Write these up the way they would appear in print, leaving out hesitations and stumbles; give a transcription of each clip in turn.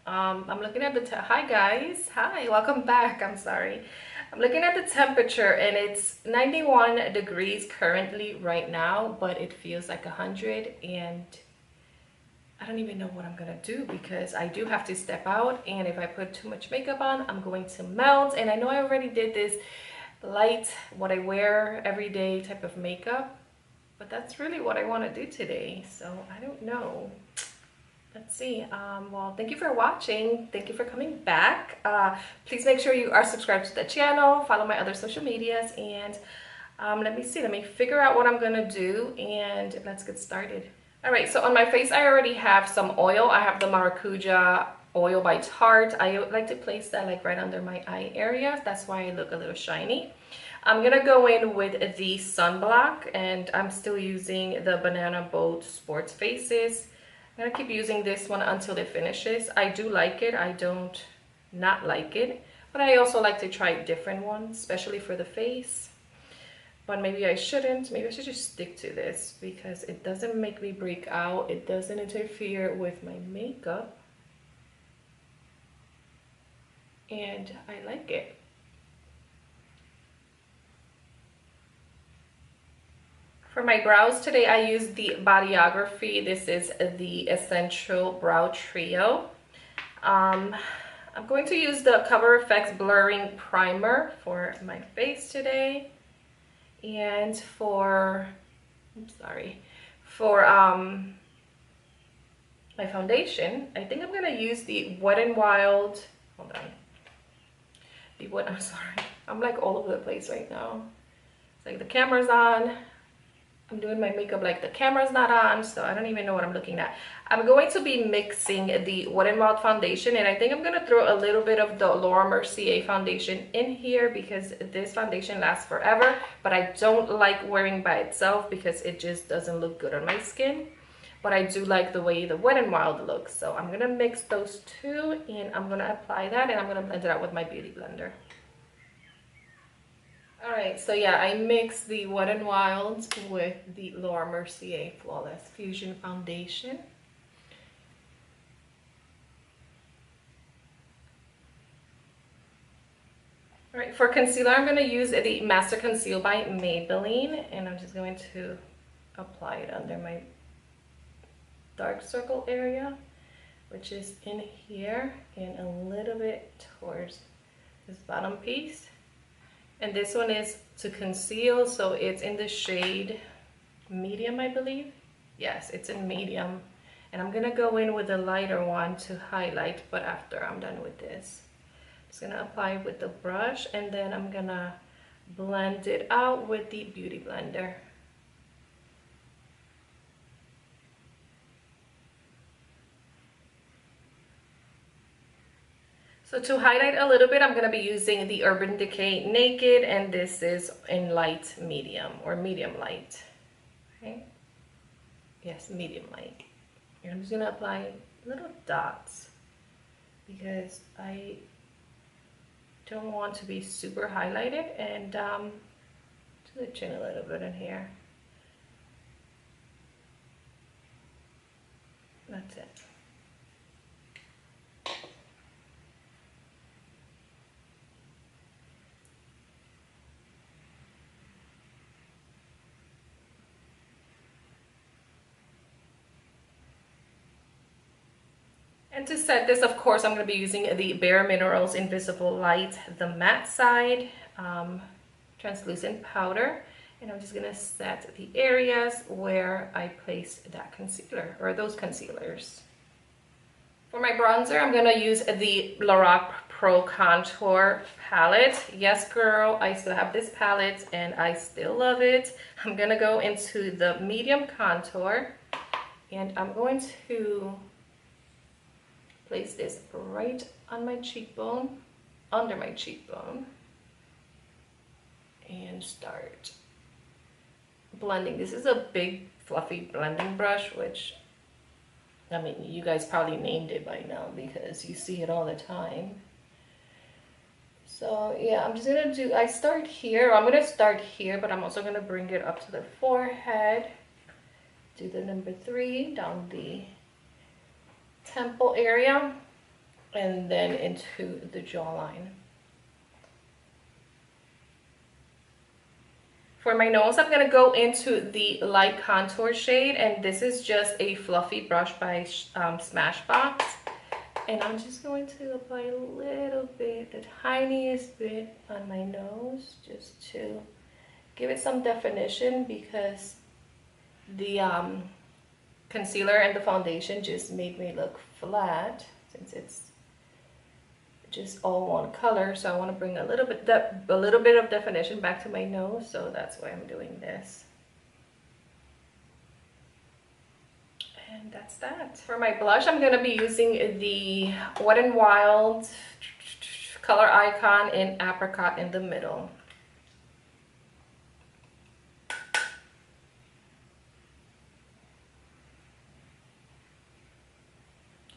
I'm looking at the hi guys, hi, welcome back. I'm sorry. I'm looking at the temperature and it's 91 degrees currently right now, but it feels like 100, and I don't even know what I'm gonna do because I do have to step out, and if I put too much makeup on, I'm going to melt. And I know I already did this light, what I wear every day type of makeup, but that's really what I want to do today, so I don't know. Let's see. Well, thank you for watching. Thank you for coming back. Please make sure you are subscribed to the channel, follow my other social medias, and let me see. Let me figure out what I'm gonna do, and let's get started. All right, so on my face, I already have some oil. I have the Maracuja oil by Tarte. I like to place that like right under my eye area. That's why I look a little shiny. I'm gonna go in with the sunblock, and I'm still using the Banana Boat Sports Faces. I'm gonna keep using this one until it finishes. I do like it. I don't not like it, but I also like to try different ones, especially for the face. But maybe I shouldn't. Maybe I should just stick to this because it doesn't make me break out. It doesn't interfere with my makeup, and I like it. For my brows today, I use the Bodyography. This is the Essential Brow Trio. I'm going to use the Cover FX Blurring Primer for my face today. And for my foundation, I think I'm gonna use the Wet n Wild. Hold on. I'm sorry. I'm like all over the place right now. It's like the camera's on. I'm doing my makeup like the camera's not on, so I don't even know what I'm looking at. I'm going to be mixing the Wet n Wild foundation, and I think I'm going to throw a little bit of the Laura Mercier foundation in here because this foundation lasts forever, but I don't like wearing by itself because it just doesn't look good on my skin. But I do like the way the Wet n Wild looks, so I'm going to mix those two, and I'm going to apply that, and I'm going to blend it out with my beauty blender. All right, so yeah, I mixed the Wet n Wild with the Laura Mercier Flawless Fusion Foundation. All right, for concealer, I'm going to use the Master Conceal by Maybelline, and I'm just going to apply it under my dark circle area, which is in here, and a little bit towards this bottom piece. And this one is to conceal, so it's in the shade medium, I believe. Yes, it's in medium. And I'm gonna go in with a lighter one to highlight, but after I'm done with this. Just gonna apply it with the brush, and then I'm gonna blend it out with the Beauty Blender. So to highlight a little bit, I'm going to be using the Urban Decay Naked, and this is in light medium or medium light. Okay. Yes, medium light. And I'm just going to apply little dots because I don't want to be super highlighted, and to the chin a little bit in here. That's it. And to set this, of course, I'm going to be using the Bare Minerals Invisible Light, the matte side, translucent powder. And I'm just going to set the areas where I placed that concealer, or those concealers. For my bronzer, I'm going to use the Lorac Pro Contour palette. Yes, girl, I still have this palette, and I still love it. I'm going to go into the medium contour, and I'm going to place this right on my cheekbone, under my cheekbone, and start blending. This is a big fluffy blending brush, which, I mean, you guys probably named it by now because you see it all the time. So yeah, I'm just gonna do, I'm gonna start here, but I'm also gonna bring it up to the forehead. Do the number 3 down the temple area. and then into the jawline. For my nose, I'm gonna go into the light contour shade, and this is just a fluffy brush by Smashbox. And I'm just going to apply a little bit, the tiniest bit on my nose, just to give it some definition, because the concealer and the foundation just made me look flat since it's just all one color. So I want to bring a little bit of definition back to my nose, so that's why I'm doing this. And that's that. For my blush, I'm going to be using the Wet n Wild Color Icon in Apricot in the middle.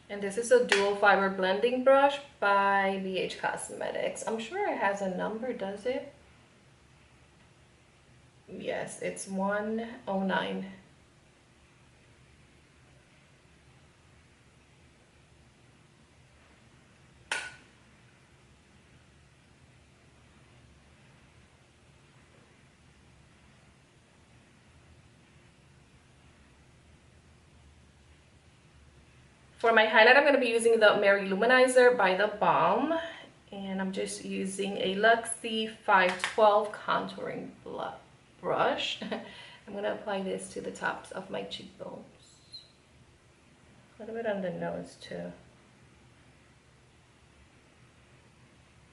And this is a dual fiber blending brush by BH Cosmetics. I'm sure it has a number, does it? Yes, it's 109. For my highlight, I'm going to be using the Mary Luminizer by The Balm. And I'm just using a Luxie 512 contouring brush. I'm going to apply this to the tops of my cheekbones. A little bit on the nose too.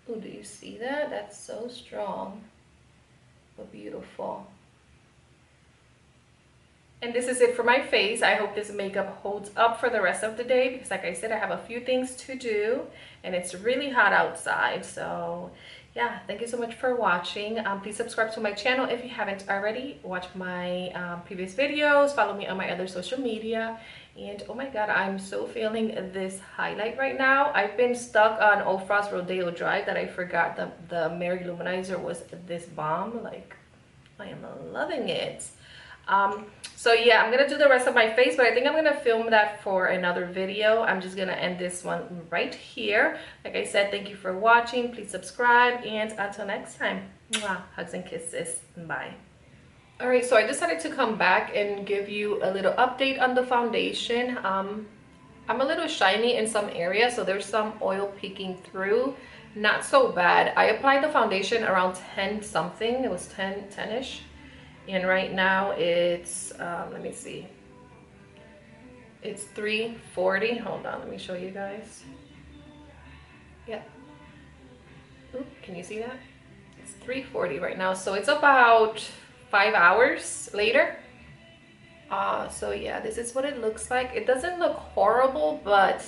Oh, do you see that? That's so strong, but beautiful. And this is it for my face. I hope this makeup holds up for the rest of the day, because like I said, I have a few things to do and it's really hot outside. So yeah, thank you so much for watching. Please subscribe to my channel if you haven't already. Watch my previous videos, follow me on my other social media. And oh my god, I'm so feeling this highlight right now. I've been stuck on Old Frost Rodeo Drive that I forgot the Mary Luminizer was this bomb. Like, I am loving it. So yeah, I'm gonna do the rest of my face, but I think I'm gonna film that for another video. I'm just gonna end this one right here. Like I said, thank you for watching. Please subscribe, and until next time, mwah, hugs and kisses. Bye. All right, so I decided to come back and give you a little update on the foundation. I'm a little shiny in some areas, so there's some oil peeking through. Not so bad. I applied the foundation around 10 something. It was 10-ish. And right now it's let me see, it's 3:40. Hold on, let me show you guys. Yeah. Ooh, can you see that? It's 3:40 right now, so it's about 5 hours later. So yeah, this is what it looks like. It doesn't look horrible, but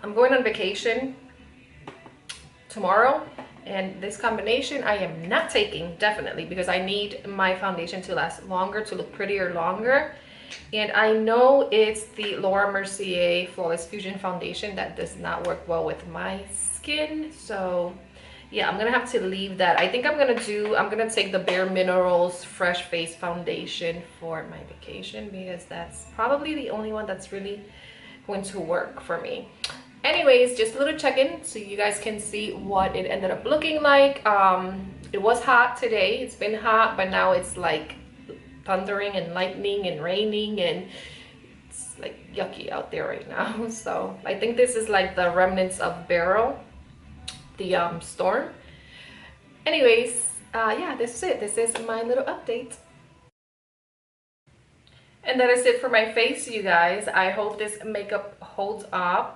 I'm going on vacation tomorrow, and this combination I am not taking, definitely, because I need my foundation to last longer, to look prettier longer. And I know it's the Laura Mercier Flawless Fusion Foundation that does not work well with my skin. So yeah, I'm gonna have to leave that. I think I'm gonna take the Bare Minerals Fresh Face Foundation for my vacation, because that's probably the only one that's really going to work for me. Anyways, just a little check-in so you guys can see what it ended up looking like. It was hot today. It's been hot, but now it's like thundering and lightning and raining, and it's like yucky out there right now. So I think this is like the remnants of Beryl, the storm. Anyways, yeah, this is it. This is my little update. And that is it for my face, you guys. I hope this makeup holds up.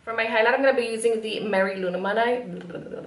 For my highlight, I'm going to be using the Mary Luminizer.